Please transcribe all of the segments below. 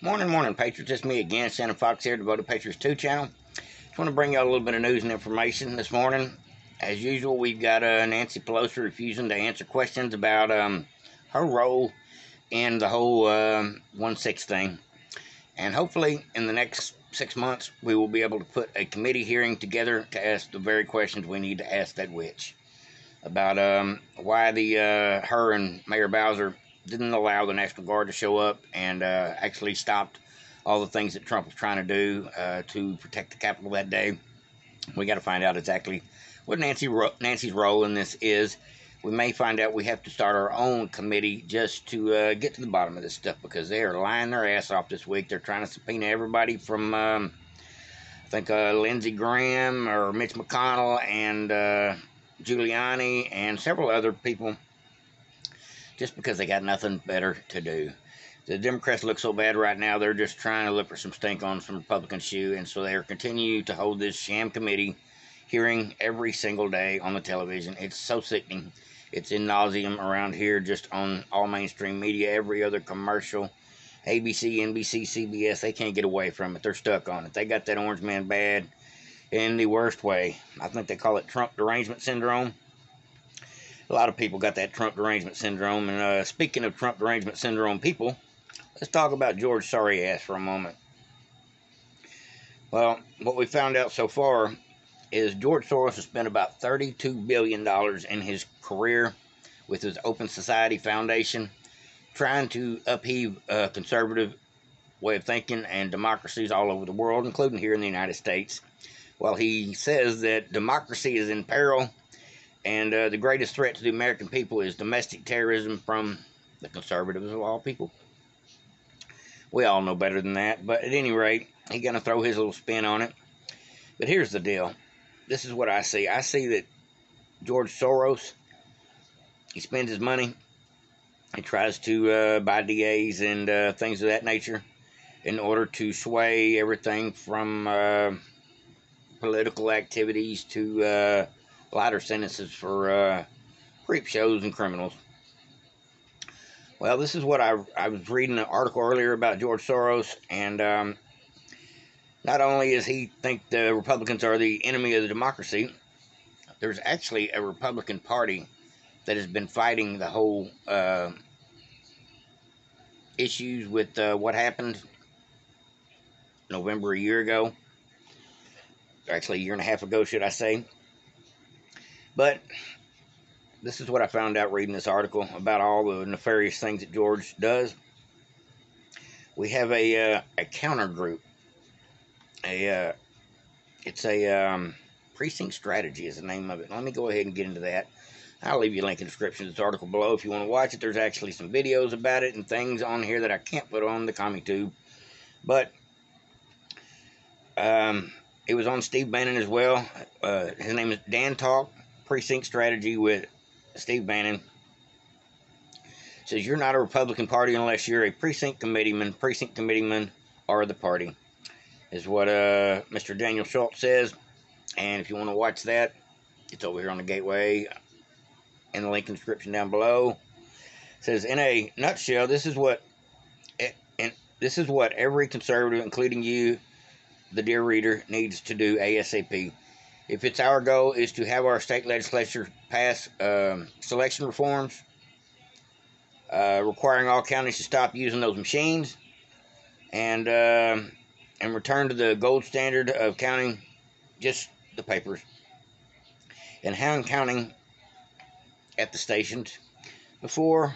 Morning, Patriots. It's me again, Santa Fox here, Devoted Patriots 2 channel. Just want to bring y'all a little bit of news and information this morning. As usual, we've got Nancy Pelosi refusing to answer questions about her role in the whole 1-6 thing. And hopefully, in the next 6 months, we will be able to put a committee hearing together to ask the very questions we need to ask that witch. About why her and Mayor Bowser didn't allow the National Guard to show up and actually stopped all the things that Trump was trying to do to protect the Capitol that day. We got to find out exactly what Nancy's role in this is. We may find out we have to start our own committee just to get to the bottom of this stuff, because they are lying their ass off this week. They're trying to subpoena everybody from, I think, Lindsey Graham or Mitch McConnell and Giuliani and several other people, just because they got nothing better to do. The Democrats look so bad right now, they're just trying to look for some stink on some Republican shoe, and so they're continue to hold this sham committee hearing every single day on the television. It's so sickening. It's in nauseum around here, just on all mainstream media, every other commercial, ABC, NBC, CBS, they can't get away from it. They're stuck on it. They got that orange man bad in the worst way. I think they call it Trump derangement syndrome. A lot of people got that Trump derangement syndrome. And speaking of Trump derangement syndrome people, let's talk about George SorryAsses for a moment. Well, what we found out so far is George Soros has spent about $32 billion in his career with his Open Society Foundation, trying to upheave a conservative way of thinking and democracies all over the world, including here in the United States. Well, he says that democracy is in peril, and the greatest threat to the American people is domestic terrorism from the conservatives of all people. We all know better than that, but at any rate, he's going to throw his little spin on it. But here's the deal. This is what I see. I see that George Soros, he spends his money. He tries to buy DAs and things of that nature in order to sway everything from political activities to lighter sentences for creep shows and criminals. Well, this is what I was reading an article earlier about George Soros, and not only is he think the Republicans are the enemy of the democracy, there's actually a Republican Party that has been fighting the whole issues with what happened November a year ago. Actually, a year and a half ago, should I say. But this is what I found out reading this article about all the nefarious things that George does. We have a counter group. It's a precinct strategy is the name of it. Let me go ahead and get into that. I'll leave you a link in the description of this article below if you want to watch it. There's actually some videos about it and things on here that I can't put on the CommieTube. But it was on Steve Bannon as well. His name is Dan Talk, Precinct Strategy with Steve Bannon. Says you're not a Republican Party unless you're a precinct committeeman. Precinct committeemen are the party, is what Mr. Daniel Schultz says. And if you want to watch that, it's over here on the Gateway in the link in the description down below. It says, in a nutshell, this is what every conservative, including you, the dear reader, needs to do ASAP. If it's our goal is to have our state legislature pass selection reforms, requiring all counties to stop using those machines, and return to the gold standard of counting just the papers, and hand counting at the stations before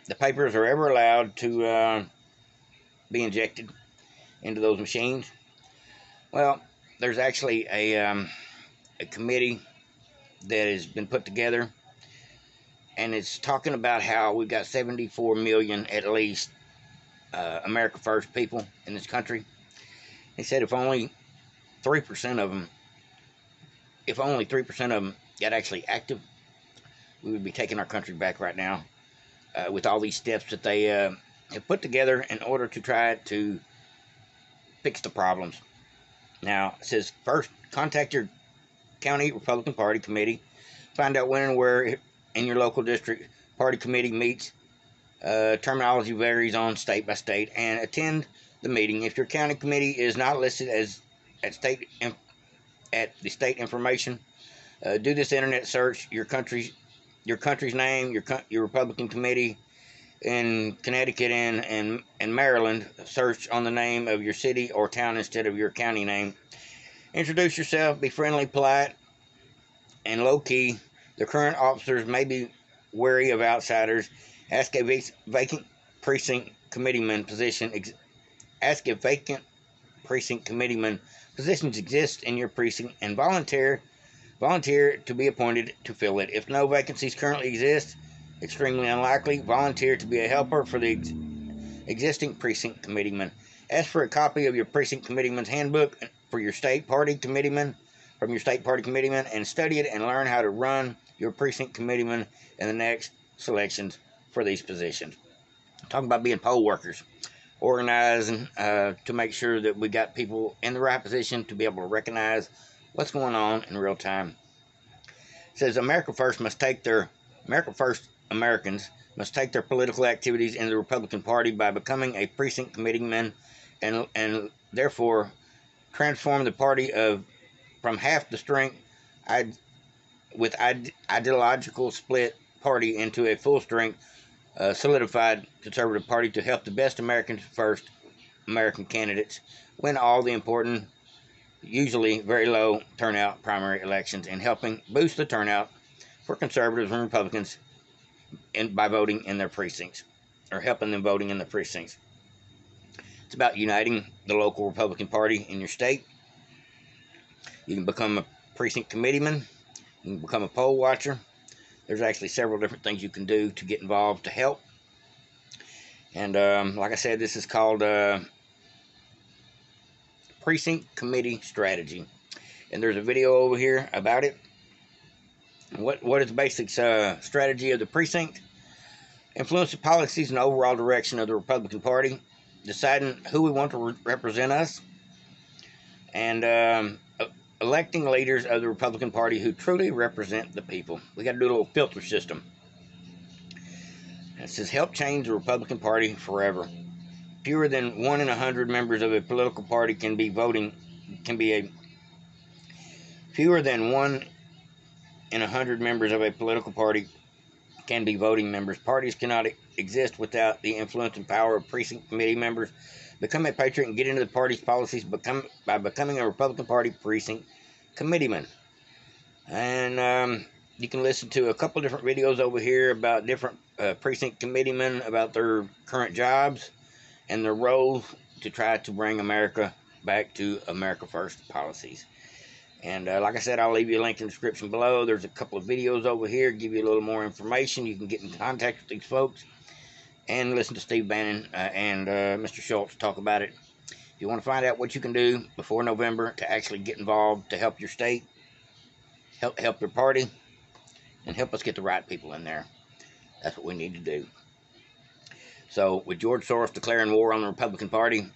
the papers are ever allowed to be injected into those machines. Well, there's actually a committee that has been put together, and it's talking about how we've got 74 million at least America First people in this country. They said if only 3% of them got actually active, we would be taking our country back right now with all these steps that they have put together in order to try to fix the problems. Now, it says, first, contact your county Republican Party committee. Find out when and where in your local district party committee meets Terminology varies on state by state, and attend the meeting. If your county committee is not listed as at the state information, do this internet search: your country's name, your Republican committee in Connecticut and Maryland. Search on the name of your city or town instead of your county name. Introduce yourself. Be friendly, polite, and low key. The current officers may be wary of outsiders. Ask a vacant precinct committeeman position. Ask if vacant precinct committeeman positions exist in your precinct, and volunteer to be appointed to fill it. If no vacancies currently exist, extremely unlikely, volunteer to be a helper for the existing precinct committeeman. Ask for a copy of your precinct committeeman's handbook for your state party committeeman and study it and learn how to run your precinct committeeman in the next selections for these positions. Talking about being poll workers, organizing to make sure that we got people in the right position to be able to recognize what's going on in real time. It says America First Americans must take their political activities in the Republican Party by becoming a precinct committeeman and therefore transform the party from half the strength with ideological split party into a full strength solidified conservative party to help the best American candidates win all the important, usually very low turnout primary elections, and helping boost the turnout for conservatives and Republicans by voting in their precincts, or helping them voting in the precincts. It's about uniting the local Republican Party in your state. You can become a precinct committeeman. You can become a poll watcher. There's actually several different things you can do to get involved to help. And like I said, this is called Precinct Committee Strategy. And there's a video over here about it. What is the basic strategy of the precinct? Influence the policies and overall direction of the Republican Party. Deciding who we want to represent us. And electing leaders of the Republican Party who truly represent the people. We got to do a little filter system. It says help change the Republican Party forever. Fewer than 1 in 100 members of a political party fewer than 1 in 100 members of a political party can be voting members. Parties cannot exist without the influence and power of precinct committee members. Become a patriot and get into the party's policies by becoming a Republican Party precinct committeeman. And you can listen to a couple different videos over here about different precinct committeemen, about their current jobs and their roles to try to bring America back to America First policies. And like I said, I'll leave you a link in the description below. There's a couple of videos over here, give you a little more information. You can get in contact with these folks and listen to Steve Bannon and Mr. Schultz talk about it. If you want to find out what you can do before November to actually get involved to help your state, help your party, and help us get the right people in there, that's what we need to do. So with George Soros declaring war on the Republican Party,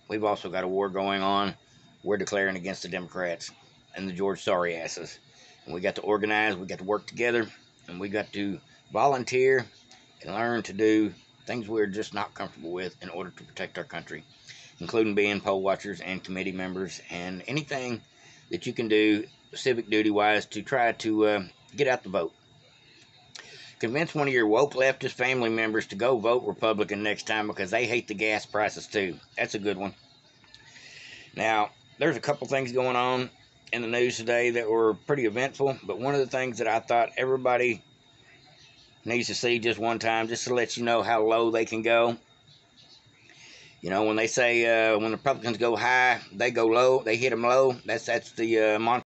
we've also got a war going on. We're declaring against the Democrats and the George SorryAsses. And we got to organize, we got to work together, and we got to volunteer and learn to do things we're just not comfortable with in order to protect our country, including being poll watchers and committee members and anything that you can do civic duty-wise to try to get out the vote. Convince one of your woke leftist family members to go vote Republican next time because they hate the gas prices too. That's a good one. Now, there's a couple things going on in the news today that were pretty eventful, but one of the things that I thought everybody needs to see just one time, just to let you know how low they can go. You know, when they say when the Republicans go high, they go low, they hit them low. That's the mantra